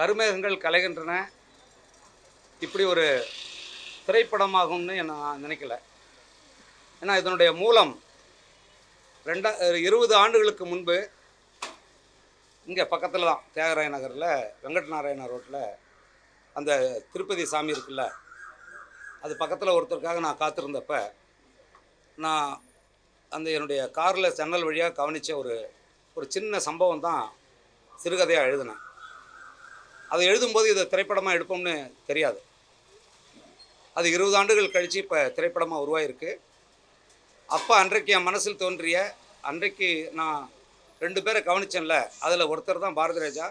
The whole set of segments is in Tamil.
கருமேகங்கள் கலைகின்றன இப்படி ஒரு திரைப்படமாகும்னு நான் நினைக்கல. ஏன்னா இதனுடைய மூலம் 20 ஆண்டுகளுக்கு முன்பு இங்கே பக்கத்தில் தான் தியாகராய நகரில் வெங்கட் நாராயண ரோட்டில் அந்த திருப்பதி சாமி இருக்குல்ல, அது பக்கத்தில் ஒருத்தருக்காக நான் காத்திருந்தப்ப நான் அந்த என்னுடைய காரில் ஜன்னல் வழியாக கவனித்த ஒரு சின்ன சம்பவம் தான் சிறுகதையாக எழுதினேன். அதை எழுதும்போது இதை திரைப்படமாக எடுப்போம்னு தெரியாது. அது 20 ஆண்டுகள் கழித்து இப்போ திரைப்படமாக உருவாயிருக்கு. அப்போ அன்றைக்கு என் மனசில் தோன்றிய, அன்றைக்கு நான் 2 பேரை கவனிச்சேன்ல, அதில் ஒருத்தர் தான் பாரதி ராஜா,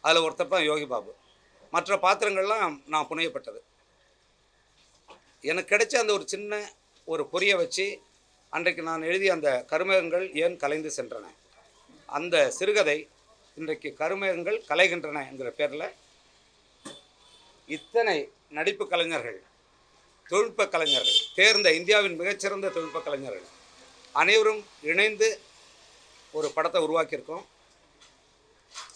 அதில் ஒருத்தர் தான் யோகி பாபு. மற்ற பாத்திரங்கள்லாம் நான் புனையப்பட்டது. எனக்கு கிடைச்ச அந்த ஒரு சின்ன ஒரு பொறியை வச்சு அன்றைக்கு நான் எழுதிய அந்த கருமேகங்கள் ஏன் கலைந்து சென்றன, அந்த சிறுகதை இன்றைக்கு கருமேகங்கள் கலைகின்றன என்கிற பேரில் இத்தனை நடிப்பு கலைஞர்கள், தொழில்நுட்ப கலைஞர்கள், தேர்ந்த இந்தியாவின் மிகச்சிறந்த தொழில்நுட்ப கலைஞர்கள் அனைவரும் இணைந்து ஒரு படத்தை உருவாக்கியிருக்கோம்.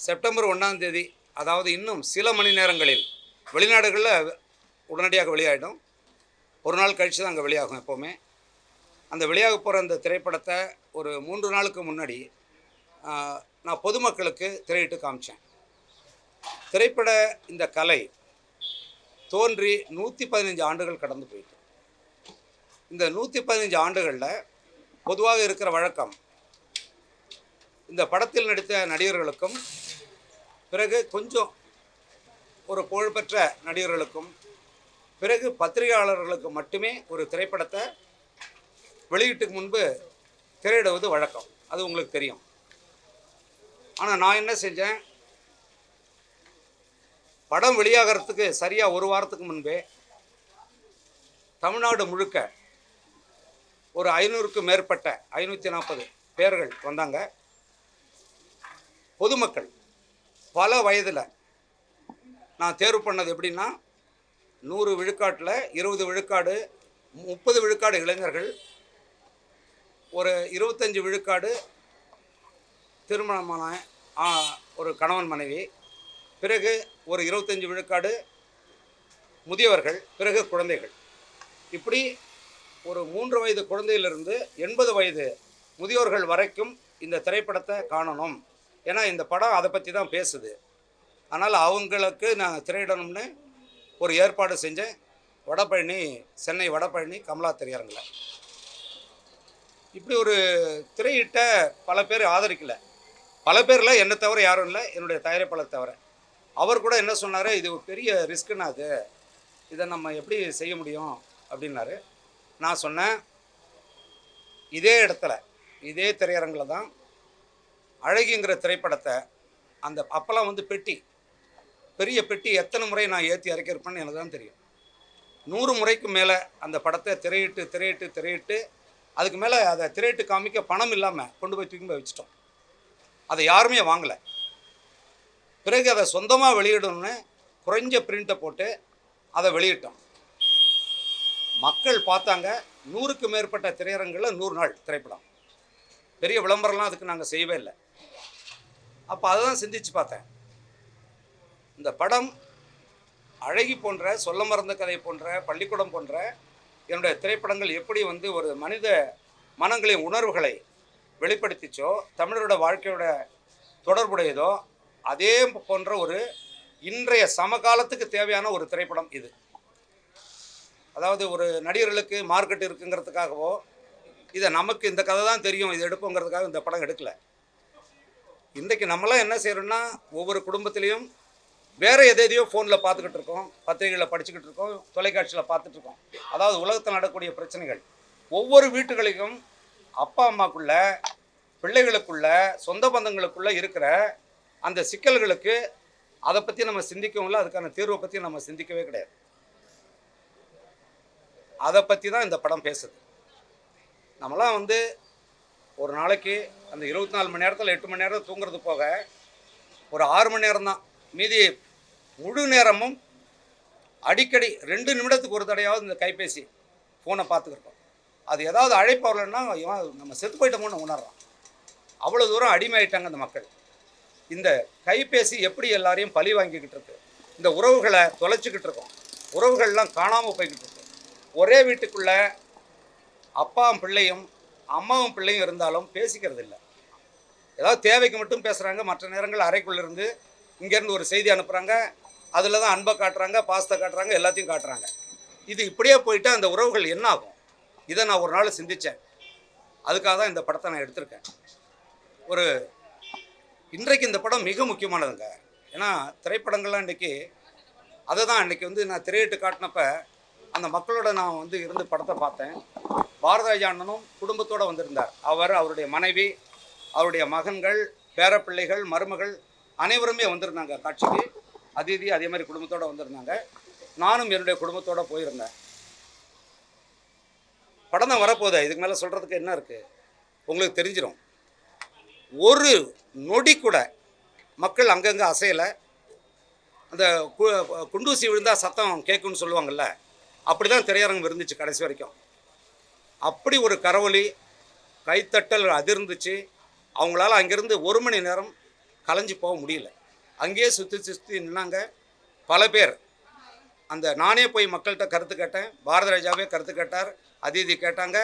செப்டம்பர் 1ஆம் தேதி, அதாவது இன்னும் சில மணி நேரங்களில் வெளிநாடுகளில் உடனடியாக வெளியாகிடும். ஒரு நாள் கழித்து தான் அங்கே வெளியாகும். எப்போவுமே அந்த வெளியாக போகிற அந்த திரைப்படத்தை ஒரு 3 நாளுக்கு முன்னாடி நான் பொதுமக்களுக்கு திரையிட்டு காமிச்சேன். திரைப்பட இந்த கலை தோன்றி 115 ஆண்டுகள் கடந்து போயிட்டு, இந்த 115 ஆண்டுகளில் பொதுவாக இருக்கிற வழக்கம், இந்த படத்தில் நடித்த நடிகர்களுக்கும் பிறகு கொஞ்சம் ஒரு புகழ்பெற்ற நடிகர்களுக்கும் பிறகு பத்திரிகையாளர்களுக்கு மட்டுமே ஒரு திரைப்படத்தை வெளியீட்டுக்கு முன்பு திரையிடுவது வழக்கம். அது உங்களுக்கு தெரியும். ஆனால் நான் என்ன செஞ்சேன், படம் வெளியாகிறதுக்கு சரியாக ஒரு வாரத்துக்கு முன்பே தமிழ்நாடு முழுக்க ஒரு 500க்கும் மேற்பட்ட 540 பேர்கள் வந்தாங்க. பொதுமக்கள் பல வயதில் நான் தேர்வு பண்ணது எப்படின்னா, 100 விழுக்காட்டில் 20 விழுக்காடு, 30 விழுக்காடு இளைஞர்கள், ஒரு 25 விழுக்காடு திருமணமான ஒரு கணவன் மனைவி, பிறகு ஒரு 25 விழுக்காடு முதியவர்கள், பிறகு குழந்தைகள். இப்படி ஒரு 3 வயது குழந்தையிலிருந்து 80 வயது முதியோர்கள் வரைக்கும் இந்த திரைப்படத்தை காணணும். ஏன்னா இந்த படம் அதை பற்றி தான் பேசுது. அதனால் அவங்களுக்கு நான் திரையிடணும்னு ஒரு ஏற்பாடு செஞ்சேன். வடபழனி, சென்னை வடபழனி கமலா திரையரங்கில் இப்படி ஒரு திரையிட்ட பல பேர் ஆதரிக்கலை. பல பேரில் என்னை தவிர யாரும் இல்லை, என்னுடைய தயாரிப்பாளர் தவிர. அவர் கூட என்ன சொன்னார், இது ஒரு பெரிய ரிஸ்க்குன்னா, அது இதை நம்ம எப்படி செய்ய முடியும் அப்படின்னாரு. நான் சொன்னேன், இதே இடத்துல இதே திரையரங்கில் தான் அழகிங்கிற திரைப்படத்தை, அந்த அப்போல்லாம் பெட்டி, பெரிய பெட்டி எத்தனை முறை நான் ஏற்றி இறக்கியிருப்பேன்னு எனக்கு தான் தெரியும். 100 முறைக்கு மேலே அந்த படத்தை திரையிட்டு அதுக்கு மேலே அதை திரையிட்டு காமிக்க பணம் இல்லாமல் கொண்டு போய் தூக்கி போய் வச்சுட்டோம். அதை யாருமே வாங்கலை. பிறகு அதை சொந்தமாக வெளியிடணும்னு குறைஞ்ச பிரிண்ட்டை போட்டு அதை வெளியிட்டோம். மக்கள் பார்த்தாங்க. 100க்கு மேற்பட்ட திரையரங்கில் 100 நாள் திரைப்படம். பெரிய விளம்பரம்லாம் அதுக்கு நாங்கள் செய்யவே இல்லை. அப்போ அதை தான் சிந்திச்சு பார்த்தேன். இந்த படம் அழகி போன்ற, சொல்ல மறந்த கதை போன்ற, பள்ளிக்கூடம் போன்ற என்னுடைய திரைப்படங்கள் எப்படி ஒரு மனித மனங்களின் உணர்வுகளை வெளிப்படுத்திச்சோ, தமிழரோட வாழ்க்கையோட தொடர்புடையதோ, அதே போன்ற ஒரு இன்றைய சமகாலத்துக்கு தேவையான ஒரு திரைப்படம் இது. அதாவது ஒரு நடிகர்களுக்கு மார்க்கெட் இருக்குங்கிறதுக்காகவோ, இதை நமக்கு இந்த கதை தான் தெரியும் இது எடுப்போங்கிறதுக்காக இந்த படம் எடுக்கலை. இன்றைக்கு நம்மளாம் என்ன செய்கிறோன்னா, ஒவ்வொரு குடும்பத்திலையும் வேறு எதையோ ஃபோனில் பார்த்துக்கிட்டு இருக்கோம், பத்திரிகைகளில் படிச்சுக்கிட்டு இருக்கோம், தொலைக்காட்சியில் பார்த்துட்ருக்கோம். அதாவது உலகத்தில் நடக்கக்கூடிய பிரச்சனைகள் ஒவ்வொரு வீட்டுகளிலும் அப்பா அம்மாக்குள்ள, பிள்ளைகளுக்குள்ள, சொந்த பந்தங்களுக்குள்ளே இருக்கிற அந்த சிக்கல்களுக்கு அதை பற்றி நம்ம சிந்திக்கவும் இல்லை, அதுக்கான தீர்வை பற்றி நம்ம சிந்திக்கவே கிடையாது. அதை பற்றி தான் இந்த படம் பேசுது. நம்மளாம் ஒரு நாளைக்கு அந்த 24 மணி நேரத்தில் 8 மணி நேரம் தூங்குறது போக ஒரு 6 மணி நேரம் தான், மீதி முழு நேரமும் அடிக்கடி 2 நிமிடத்துக்கு ஒரு தடையாவது இந்த கைபேசி ஃபோனை பார்த்துக்கிட்டோம். அது ஏதாவது அழைப்பு வரலன்னா நம்ம செத்து போயிட்டோமோன்னு உணர்றோம். அவ்வளோ தூரம் அடிமையாயிட்டாங்க அந்த மக்கள். இந்த கைபேசி எப்படி எல்லாரையும் பழி வாங்கிக்கிட்டு இருக்கு, இந்த உறவுகளை தொலைச்சிக்கிட்டு இருக்கோம், உறவுகள்லாம் காணாமல் போய்கிட்டு இருக்கு. ஒரே வீட்டுக்குள்ள அப்பாவும் பிள்ளையும் அம்மாவும் பிள்ளையும் இருந்தாலும் பேசிக்கிறது இல்லை. ஏதாவது தேவைக்கு மட்டும் பேசுகிறாங்க. மற்ற நேரங்கள் அறைக்குள்ளே இருந்து இங்கேருந்து ஒரு செய்தி அனுப்புகிறாங்க, அதில் தான் அன்பை காட்டுறாங்க, பாசத்தை காட்டுறாங்க, எல்லாத்தையும் காட்டுறாங்க. இது இப்படியே போயிட்டு அந்த உறவுகள் என்ன ஆகும்? இதை நான் ஒரு நாள் சிந்தித்தேன். அதுக்காக தான் இந்த படத்தை நான் எடுத்திருக்கேன். ஒரு இன்றைக்கு இந்த படம் மிக முக்கியமானதுங்க. ஏன்னா திரைப்படங்கள்லாம் இன்றைக்கி அதை தான் இன்றைக்கி வந்து நான் திரையிட்டு காட்டினப்ப அந்த மக்களோட நான் வந்து இருந்து படத்தை பார்த்தேன். பாரதிராஜா அண்ணனும் குடும்பத்தோடு வந்திருந்தார். அவர், அவருடைய மனைவி, அவருடைய மகன்கள், பேரப்பிள்ளைகள், மருமகள் அனைவருமே வந்திருந்தாங்க காட்சிக்கு. அதிதி அதே மாதிரி குடும்பத்தோடு வந்திருந்தாங்க. நானும் என்னுடைய குடும்பத்தோடு போயிருந்தேன். படம் தான் வரப்போகுது, இதுக்கு மேலே சொல்கிறதுக்கு என்ன இருக்குது? உங்களுக்கு தெரிஞ்சிடும். ஒரு நொடி கூட மக்கள் அங்கங்கே அசையலை. அந்த குண்டூசி விழுந்தால் சத்தம் கேட்குன்னு சொல்லுவாங்கள்ல, அப்படி தான் திரையரங்கம் இருந்துச்சு கடைசி வரைக்கும். அப்படி ஒரு கரவொலி, கைத்தட்டல் அதிர்ந்துச்சு. அவங்களால அங்கேருந்து 1 மணி நேரம் கலைஞ்சி போக முடியல. அங்கேயே சுற்றி சுற்றி நின்னாங்க பல பேர். அந்த நானே போய் மக்கள்கிட்ட கருத்து கேட்டேன், பாரதிராஜாவே கருத்து கேட்டார், அதிதி கேட்டாங்க.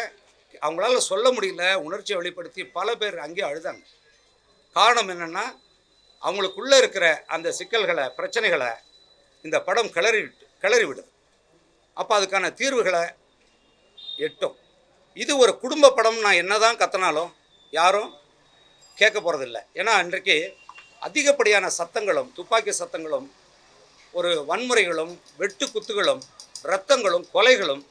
அவங்களால சொல்ல முடியல, உணர்ச்சியை வெளிப்படுத்தி பல பேர் அங்கேயே அழுதாங்க. காரணம் என்னென்னா, அவங்களுக்குள்ளே இருக்கிற அந்த சிக்கல்களை, பிரச்சனைகளை இந்த படம் கிளறி விடுது. அப்போ அதுக்கான தீர்வுகளை எட்டும். இது ஒரு குடும்ப படம். நான் என்ன தான் கத்தினாலும் யாரும் கேட்க போகிறதில்ல. ஏன்னா இன்றைக்கு அதிகப்படியான சத்தங்களும், துப்பாக்கி சத்தங்களும், ஒரு வன்முறைகளும், வெட்டு குத்துகளும், இரத்தங்களும், கொலைகளும்,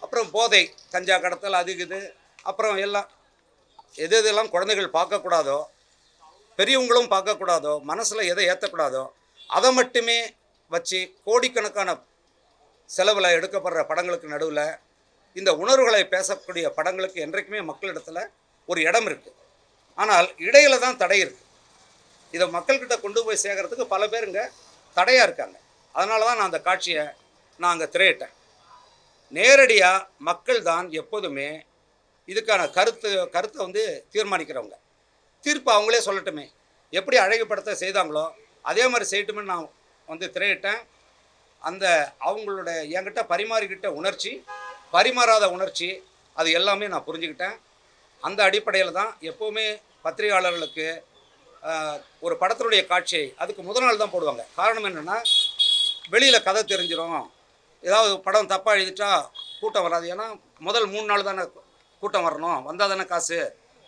அப்புறம் போதை, கஞ்சா கடத்தல், அது இது, அப்புறம் எல்லாம் எதெல்லாம் குழந்தைகள் பார்க்கக்கூடாதோ, பெரியவங்களும் பார்க்கக்கூடாதோ, மனசில் எதை ஏற்றக்கூடாதோ அதை மட்டுமே வச்சு கோடிக்கணக்கான செலவில் எடுக்கப்படுற படங்களுக்கு நடுவில் இந்த உணர்வுகளை பேசக்கூடிய படங்களுக்கு என்றைக்குமே மக்களிடத்தில் ஒரு இடம் இருக்குது. ஆனால் இடையில தான் தடை இருக்குது. இதை மக்கள்கிட்ட கொண்டு போய் சேர்க்கறதுக்கு பல பேருங்க தடையாக இருக்காங்க. அதனால தான் நான் அந்த காட்சியை நான் அங்கே திரையிட்டேன். நேரடியாக மக்கள் தான் எப்போதுமே இதுக்கான கருத்தை வந்து தீர்மானிக்கிறவங்க. தீர்ப்பு அவங்களே சொல்லட்டுமே. எப்படி அழகுபடுத்த செய்தாங்களோ அதே மாதிரி செய்யட்டுமே நான் வந்து திரையிட்டேன். அந்த அவங்களோட என்கிட்ட பரிமாறிக்கிட்ட உணர்ச்சி, பரிமாறாத உணர்ச்சி, அது எல்லாமே நான் புரிஞ்சுக்கிட்டேன். அந்த அடிப்படையில் தான் எப்போவுமே பத்திரிகையாளர்களுக்கு ஒரு படத்தினுடைய காட்சியை அதுக்கு முதல் நாள் தான் போடுவாங்க. காரணம் என்னென்னா, வெளியில் கதை தெரிஞ்சிடும், ஏதாவது படம் தப்பாக எழுதிட்டா கூட்டம் வராது. ஏன்னா முதல் 3 நாள் தானே கூட்டம் வரணும், வந்தால் தானே காசு.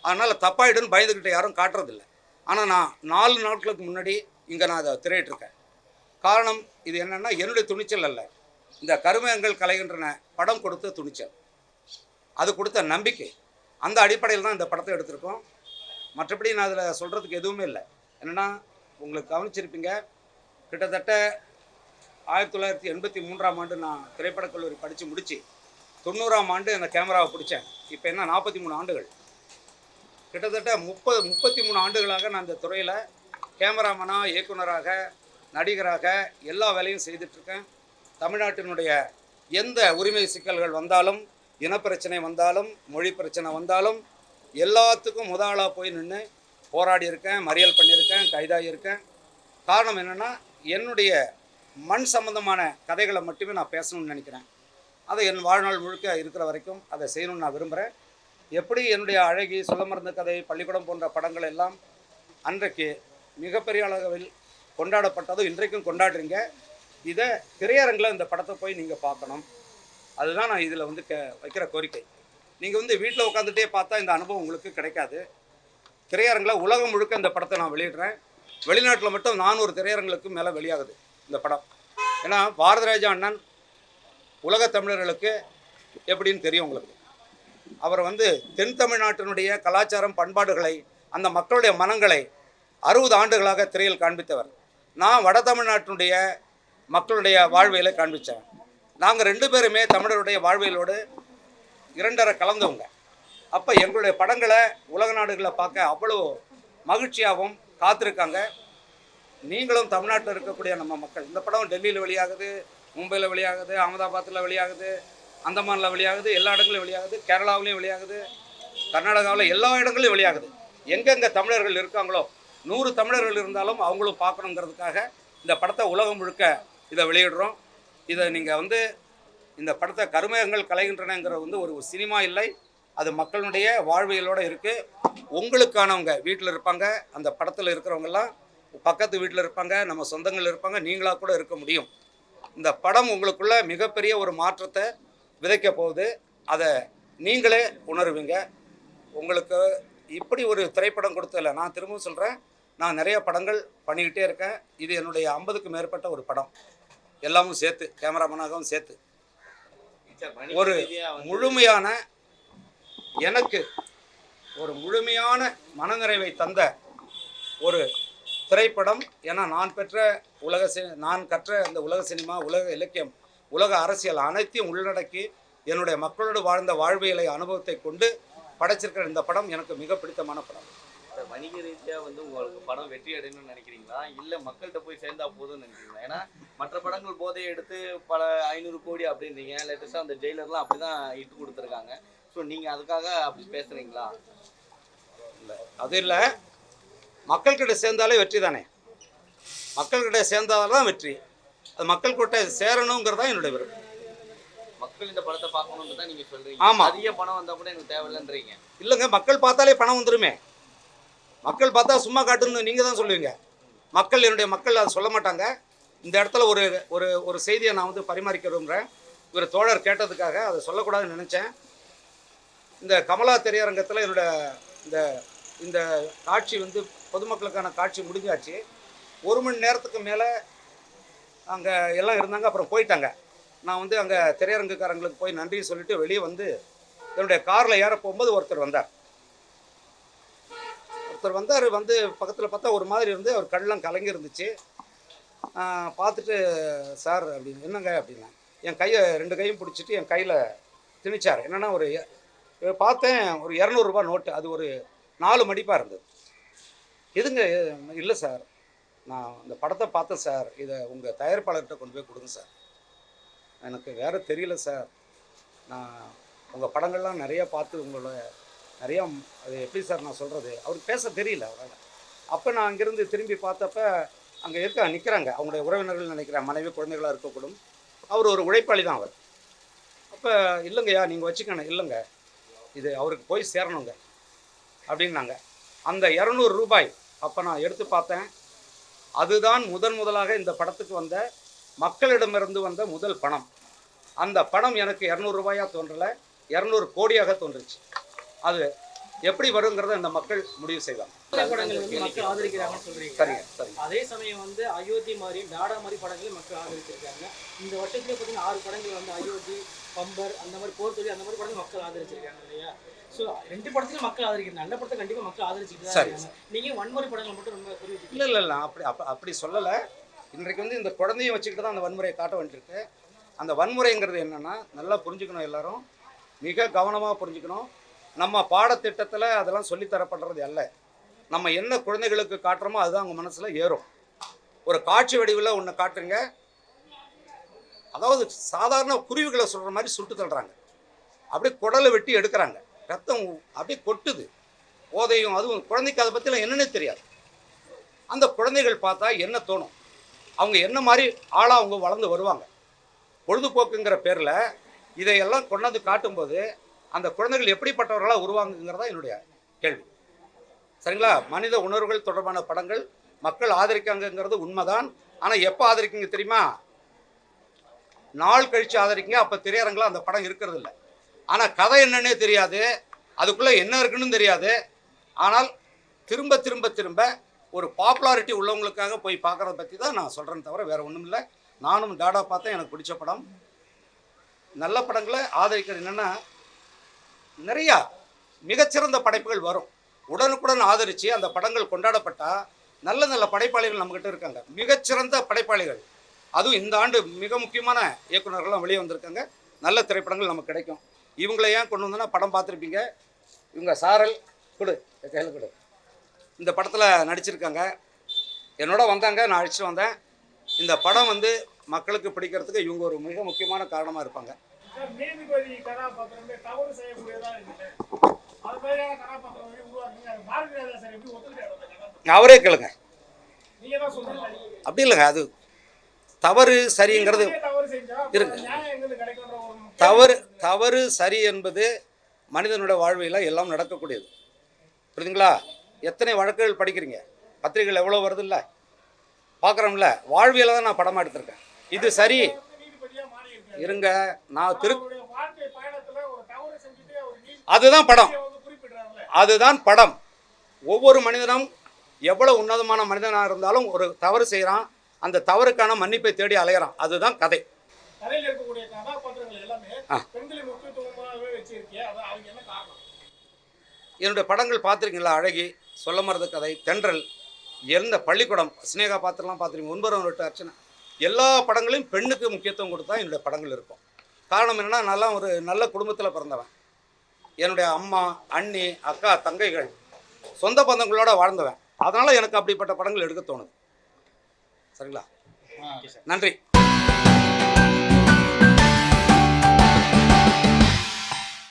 அதனால் தப்பாயிடுன்னு பயந்துக்கிட்ட யாரும் காட்டுறதில்லை. ஆனால் நான் 4 நாட்களுக்கு முன்னாடி இங்கே நான் அதை திரையிட்டிருக்கேன். காரணம் இது என்னென்னா, என்னுடைய துணிச்சல் அல்ல, இந்த கருமேகங்கள் கலைகின்றன படம் கொடுத்த துணிச்சல், அது கொடுத்த நம்பிக்கை. அந்த அடிப்படையில் தான் இந்த படத்தை எடுத்திருக்கோம். மற்றபடி நான் அதில் சொல்கிறதுக்கு எதுவுமே இல்லை. என்னென்னா, உங்களுக்கு கவனிச்சிருப்பீங்க, கிட்டத்தட்ட 1983ஆம் ஆண்டு நான் திரைப்படக் கல்லூரி படித்து முடித்து 90ஆம் ஆண்டு அந்த கேமராவை பிடிச்சேன். இப்போ என்ன 43 ஆண்டுகள், கிட்டத்தட்ட 33 ஆண்டுகளாக நான் இந்த துறையில் கேமராமேனாக, இயக்குனராக, நடிகராக எல்லா வேலையும் செய்துட்ருக்கேன். தமிழ்நாட்டினுடைய எந்த உரிமை சிக்கல்கள் வந்தாலும், இனப்பிரச்சனை வந்தாலும், மொழி பிரச்சனை வந்தாலும் எல்லாத்துக்கும் முதலாக போய் நின்று போராடி இருக்கேன், மறியல் பண்ணியிருக்கேன், கைதாகியிருக்கேன். காரணம் என்னென்னா, என்னுடைய மண் சம்பந்தமான கதைகளை மட்டுமே நான் பேசணும்னு நினைக்கிறேன். அதை என் வாழ்நாள் முழுக்க இருக்கிற வரைக்கும் அதை செய்யணும்னு நான் விரும்புகிறேன். எப்படி என்னுடைய அழகி, சொல்ல மறந்த கதை, பள்ளிக்கூடம் போன்ற படங்கள் எல்லாம் அன்றைக்கு மிகப்பெரிய அளவில் கொண்டாடப்பட்டதும் இன்றைக்கும் கொண்டாடுறீங்க. இதை திரையரங்கில் இந்த படத்தை போய் நீங்கள் பார்க்கணும். அதுதான் நான் இதில் வந்து வைக்கிற கோரிக்கை. நீங்கள் வந்து வீட்டில் உட்காந்துட்டே பார்த்தா இந்த அனுபவம் உங்களுக்கு கிடைக்காது. திரையரங்கில் உலகம் முழுக்க இந்த படத்தை நான் வெளியிடுறேன். வெளிநாட்டில் மட்டும் 400 திரையரங்களுக்கு மேலே வெளியாகுது இந்த படம். ஏன்னா பாரதிராஜா அண்ணன் உலக தமிழர்களுக்கு எப்படின்னு தெரியும் உங்களுக்கு. அவர் வந்து தென் தமிழ்நாட்டினுடைய கலாச்சாரம், பண்பாடுகளை, அந்த மக்களுடைய மனங்களை 60 ஆண்டுகளாக திரையில் காண்பித்தவர். நான் வட தமிழ்நாட்டினுடைய மக்களுடைய வாழ்வியலை காண்பித்தேன். நாங்கள் 2 பேருமே தமிழருடைய வாழ்வியலோடு 2.5 கலந்தவங்க. அப்போ எங்களுடைய படங்களை உலக நாடுகளில் பார்க்க அவ்வளோ மகிழ்ச்சியாகவும் காத்திருக்காங்க. நீங்களும் தமிழ்நாட்டில் இருக்கக்கூடிய நம்ம மக்கள், இந்த படம் டெல்லியில் வெளியாகுது, மும்பையில் வெளியாகுது, அகமதாபாத்தில் வெளியாகுது, அந்தமானில் வெளியாகுது, எல்லா இடங்களிலும் வெளியாகுது, கேரளாவிலையும் வெளியாகுது, கர்நாடகாவில் எல்லா இடங்களையும் வெளியாகுது. எங்கெங்கே தமிழர்கள் இருக்காங்களோ 100 தமிழர்கள் இருந்தாலும் அவங்களும் பார்க்கணுங்கிறதுக்காக இந்த படத்தை உலகம் முழுக்க இதை வெளியிடுறோம். இதை நீங்கள் வந்து இந்த படத்தை கருமேகங்கள் கலைகின்றனங்கிற வந்து ஒரு சினிமா இல்லை, அது மக்களுடைய வாழ்வியலோடு இருக்குது. உங்களுக்கானவங்க வீட்டில் இருப்பாங்க, அந்த படத்தில் இருக்கிறவங்கெல்லாம் பக்கத்து வீட்டில் இருப்பாங்க, நம்ம சொந்தங்கள் இருப்பாங்க, நீங்களாக கூட இருக்க முடியும். இந்த படம் உங்களுக்குள்ள மிகப்பெரிய ஒரு மாற்றத்தை விதைக்க போகுது. அதை நீங்களே உணர்வீங்க. உங்களுக்கு இப்படி ஒரு திரைப்படம் கொடுத்ததில்ல. நான் திரும்பவும் சொல்கிறேன், நான் நிறைய படங்கள் பண்ணிக்கிட்டே இருக்கேன். இது என்னுடைய 50க்கும் மேற்பட்ட ஒரு படம், எல்லாமும் சேர்த்து, கேமராமேனாகவும் சேர்த்து. ஒரு முழுமையான எனக்கு ஒரு முழுமையான மனநிறைவை தந்த ஒரு திரைப்படம். ஏன்னா நான் கற்ற இந்த உலக சினிமா, உலக இலக்கியம், உலக அரசியல் அனைத்தையும் உள்ளடக்கி என்னுடைய மக்களோடு வாழ்ந்த வாழ்வியலை அனுபவத்தை கொண்டு படைச்சிருக்கிற இந்த படம் எனக்கு மிக பிடித்தமான படம். வணிக ரீதியாக வந்து உங்களுக்கு படம் வெற்றி அடையணும்னு நினைக்கிறீங்களா, இல்லை மக்கள்கிட்ட போய் சேர்ந்தா போதும்னு நினைக்கிறீங்களா? ஏன்னா மற்ற படங்கள் போதையை எடுத்து பல 500 கோடி அப்படின்றீங்க, லேட்டஸ்ட்டாக அந்த ஜெயிலர்லாம் அப்படி தான் இட்டு கொடுத்துருக்காங்க. ஸோ நீங்கள் அதுக்காக அப்படி பேசுகிறீங்களா? இல்லை, அது இல்லை. மக்கள்கிட்ட சேர்ந்தாலே வெற்றி தானே. மக்கள்கிட்ட சேர்ந்தால் தான் வெற்றி. அது மக்கள் கிட்ட சேரணுங்கிறது தான் என்னுடைய விருப்பம். மக்கள் இந்த படத்தை பார்க்கணும்னு தான் நீங்கள் சொல்கிறீங்க. ஆமாம், அதிக பணம் வந்தால் கூட எனக்கு தேவையில்லைன்றீங்க. இல்லைங்க, மக்கள் பார்த்தாலே பணம் வந்துருமே. மக்கள் பார்த்தா சும்மா காட்டுன்னு நீங்கள் தான் சொல்லுவீங்க. என்னுடைய மக்கள் அதை சொல்ல மாட்டாங்க. இந்த இடத்துல ஒரு ஒரு ஒரு செய்தியை நான் வந்து பரிமாறிக்க விரும்புகிறேன். இவர் தோழர் கேட்டதுக்காக அதை சொல்லக்கூடாதுன்னு நினச்சேன். இந்த கமலா திரையரங்கத்தில் என்னோட இந்த இந்த காட்சி வந்து பொதுமக்களுக்கான காட்சி முடிஞ்சாச்சு. 1 மணி நேரத்துக்கு மேலே அங்கே எல்லாம் இருந்தாங்க, அப்புறம் போயிட்டாங்க. நான் வந்து அங்கே திரையரங்குக்காரங்களுக்கு போய் நன்றி சொல்லிவிட்டு வெளியே வந்து என்னுடைய காரில் ஏற போகும்போது ஒருத்தர் வந்தார். வந்து பக்கத்தில் பார்த்தா ஒரு மாதிரி இருந்து அவர் கண்ணெலாம் கலங்கி இருந்துச்சு. பார்த்துட்டு சார் அப்படின்னு, என்னங்க அப்படின்னா, என் கையை 2 கையும் பிடிச்சிட்டு என் கையில் திணிச்சார். என்னென்னா பார்த்தேன் ஒரு 200 ரூபா நோட்டு, அது ஒரு 4 மடிப்பாக இருந்தது. எதுங்க? இல்லை சார், நான் இந்த படத்தை பார்த்தேன் சார், இதை உங்கள் தயாரிப்பாளர்கிட்ட கொண்டு போய் கொடுங்க சார். எனக்கு வேறு தெரியல சார், நான் உங்கள் படங்கள்லாம் நிறையா பார்த்து உங்களோட நிறையா, அது எப்படி சார் நான் சொல்கிறது, அவருக்கு பேச தெரியல அவரால். அப்போ நான் அங்கேருந்து திரும்பி பார்த்தப்ப அங்கே நிற்கிறாங்க அவங்களுடைய உறவினர்கள் நினைக்கிறேன், மனைவி குழந்தைகளாக இருக்கக்கூடும். அவர் ஒரு உழைப்பாளி தான் அவர். அப்போ இல்லைங்கய்யா நீங்கள் வச்சுக்கணும், இல்லைங்க இது அவருக்கு போய் சேரணுங்க அப்படின்னாங்க. அந்த 200 ரூபாய் அப்போ நான் எடுத்து பார்த்தேன். அதுதான் முதலாக இந்த படத்துக்கு வந்த மக்களிடமிருந்து வந்த முதல் பணம். அந்த பணம் எனக்கு 200 ரூபாயாக தோன்றலை, 200 கோடியாக தோன்றுச்சு. அது எப்படி வருங்கிறத இந்த மக்கள் முடிவு செய்வாங்க. படங்கள் வந்து மக்கள் ஆதரிக்கிறாங்கன்னு சொல்றீங்க. சரிங்க, சரி. அதே சமயம் வந்து அயோத்தி மாதிரி, டாடா மாதிரி படங்களை மக்கள் ஆதரிச்சிருக்காங்க. இந்த வருஷத்துல பார்த்தீங்கன்னா 6 படங்கள் வந்து அயோத்தி, பம்பர், அந்த மாதிரி போர்த்தொழி, அந்த மாதிரி படங்கள் மக்கள் ஆதரிச்சிருக்காங்க இல்லையா? ஸோ 2 படத்துலையும் மக்கள் ஆதரிக்கிறாங்க. நல்ல படத்தை கண்டிப்பாக மக்கள் ஆதரிச்சுட்டு தான் இருக்காங்க. நீங்கள் வன்முறை படங்கள் மட்டும் ரொம்ப குறிப்பிட்டு இல்லை அப்படி சொல்லலை. இன்றைக்கு வந்து இந்த குழந்தையும் வச்சுக்கிட்டு தான் அந்த வன்முறையை காட்ட வேண்டியிருக்கு. அந்த வன்முறைங்கிறது என்னென்னா நல்லா புரிஞ்சுக்கணும், எல்லாரும் மிக கவனமாக புரிஞ்சுக்கணும். நம்ம பாடத்திட்டத்தில் அதெல்லாம் சொல்லித்தரப்படுறது அல்ல. நம்ம என்ன குழந்தைகளுக்கு காட்டுறோமோ அதுதான் அவங்க மனசில் ஏறும். ஒரு காட்சி வடிவில் ஒன்று காட்டுறீங்க, அதாவது சாதாரண குருவிகளை சொல்கிற மாதிரி சுட்டு தள்ளுறாங்க, அப்படியே குடலை வெட்டி எடுக்கிறாங்க, ரத்தம் அப்படியே கொட்டுது, போதையும். அதுவும் குழந்தைக்கு அதை பற்றிலாம் என்னன்னே தெரியாது. அந்த குழந்தைகள் பார்த்தா என்ன தோணும், அவங்க என்ன மாதிரி ஆளாக அவங்க வளர்ந்து வருவாங்க. பொழுதுபோக்குங்கிற பேரில் இதையெல்லாம் கொண்டாந்து காட்டும்போது அந்த குழந்தைகள் எப்படிப்பட்டவர்களாக உருவாங்குங்கிறதா என்னுடைய கேள்வி. சரிங்களா? மனித உணர்வுகள் தொடர்பான படங்கள் மக்கள் ஆதரிக்காங்கிறது உண்மைதான். ஆனால் எப்போ ஆதரிக்குங்க தெரியுமா? நாள் கழித்து ஆதரிக்குங்க. அப்போ திரையரங்கில் அந்த படம் இருக்கிறது இல்லை. ஆனால் கதை என்னன்னே தெரியாது, அதுக்குள்ளே என்ன இருக்குன்னு தெரியாது. ஆனால் திரும்ப திரும்ப திரும்ப ஒரு பாப்புலாரிட்டி உள்ளவங்களுக்காக போய் பார்க்குறத பற்றி தான் நான் சொல்கிறேன்னு தவிர வேறு ஒன்றும் இல்லை. நானும் டாடா பார்த்தேன், எனக்கு பிடிச்ச படம். நல்ல படங்களை ஆதரிக்கிறது என்னென்னா, நிறையா மிகச்சிறந்த படைப்புகள் வரும். உடனுக்குடன் ஆதரித்து அந்த படங்கள் கொண்டாடப்பட்டால் நல்ல நல்ல படைப்பாளிகள் நம்மக்கிட்ட இருக்காங்க, மிகச்சிறந்த படைப்பாளிகள். அதுவும் இந்த ஆண்டு மிக முக்கியமான இயக்குநர்கள்லாம் வெளியே வந்திருக்காங்க. நல்ல திரைப்படங்கள் நமக்கு கிடைக்கும். இவங்களை ஏன் கொண்டு வந்தோன்னா, படம் பார்த்துருப்பீங்க, இவங்க சாரல் கொடு, கையில் கொடு, இந்த படத்தில் நடிச்சிருக்காங்க. என்னோட வந்தாங்க, நான் அழைச்சிட்டு வந்தேன். இந்த படம் வந்து மக்களுக்கு பிடிக்கிறதுக்கு இவங்க ஒரு மிக முக்கியமான காரணமாக இருப்பாங்க. நீதிபதி கதாபாத்திரமே தவறு செய்யக்கூடியதாக இருக்குது. அது மாதிரியான கதாபாத்திரம் உருவாக்குங்க. பாரதிய ராஜா சார் எப்படி ஒத்துக்கிட்டாரு? அவரே கேளுங்க. நீங்க தான் சொல்றீங்க. அப்படி இல்லைங்க, அது தவறு சரிங்கிறது நீங்களே தவறு செஞ்சா இருக்கு. நியாயம் எங்க கிடைக்கும்ன்ற ஒரு தவறு சரி என்பது மனிதனுடைய வாழ்வில் எல்லாம் நடக்கக்கூடியது. புரியுதுங்களா? எத்தனை வழக்குகள் படிக்கிறீங்க, பத்திரிகைகள் எவ்வளோ வருது இல்லை, பார்க்குறோம்ல. வாழ்வியலை தான் நான் படமாக எடுத்திருக்கேன். இது சரி நீதிபதியா மாறி இருக்காரு. இருங்க, நான் அவருடைய வாழ்க்கை பயணத்துல ஒரு தவறு செஞ்சுட்டு அவர் அதுதான் படம், வந்து குறிப்பிடுறாருல்ல. அதுதான் படம். ஒவ்வொரு மனிதனும் எவ்வளோ உன்னதமான மனிதனாக இருந்தாலும் ஒரு தவறு செய்கிறான், அந்த தவறுக்கான மன்னிப்பை தேடி அலையிறான். அதுதான் கதை. கதையில இருக்கக்கூடிய கதாபாத்திரங்கள் எல்லாமே பெண்களை முக்கியத்துவமாகவே வச்சிருக்கீங்க. அது அவங்க என்ன காரணம்? என்னுடைய படங்கள் பார்த்துருக்கீங்களா? அழகி, சொல்ல மறந்த கதை, தென்றல், எந்த பள்ளிக்கூடம், சினேகா பாத்திரம்லாம் பார்த்துருக்கீங்க, உன்பரம் விட்டு அர்ச்சனை, எல்லா படங்களையும் பெண்ணுக்கு முக்கியத்துவம் கொடுத்தா என்னுடைய படங்கள் இருக்கும். காரணம் என்னென்னா, நல்லா ஒரு நல்ல குடும்பத்தில் பிறந்தவன், என்னுடைய அம்மா, அண்ணி, அக்கா, தங்கைகள், சொந்த பந்தங்களோட வாழ்ந்தவன். அதனால் எனக்கு அப்படிப்பட்ட படங்கள் எடுக்க தோணுது. சரிங்களா? நன்றி.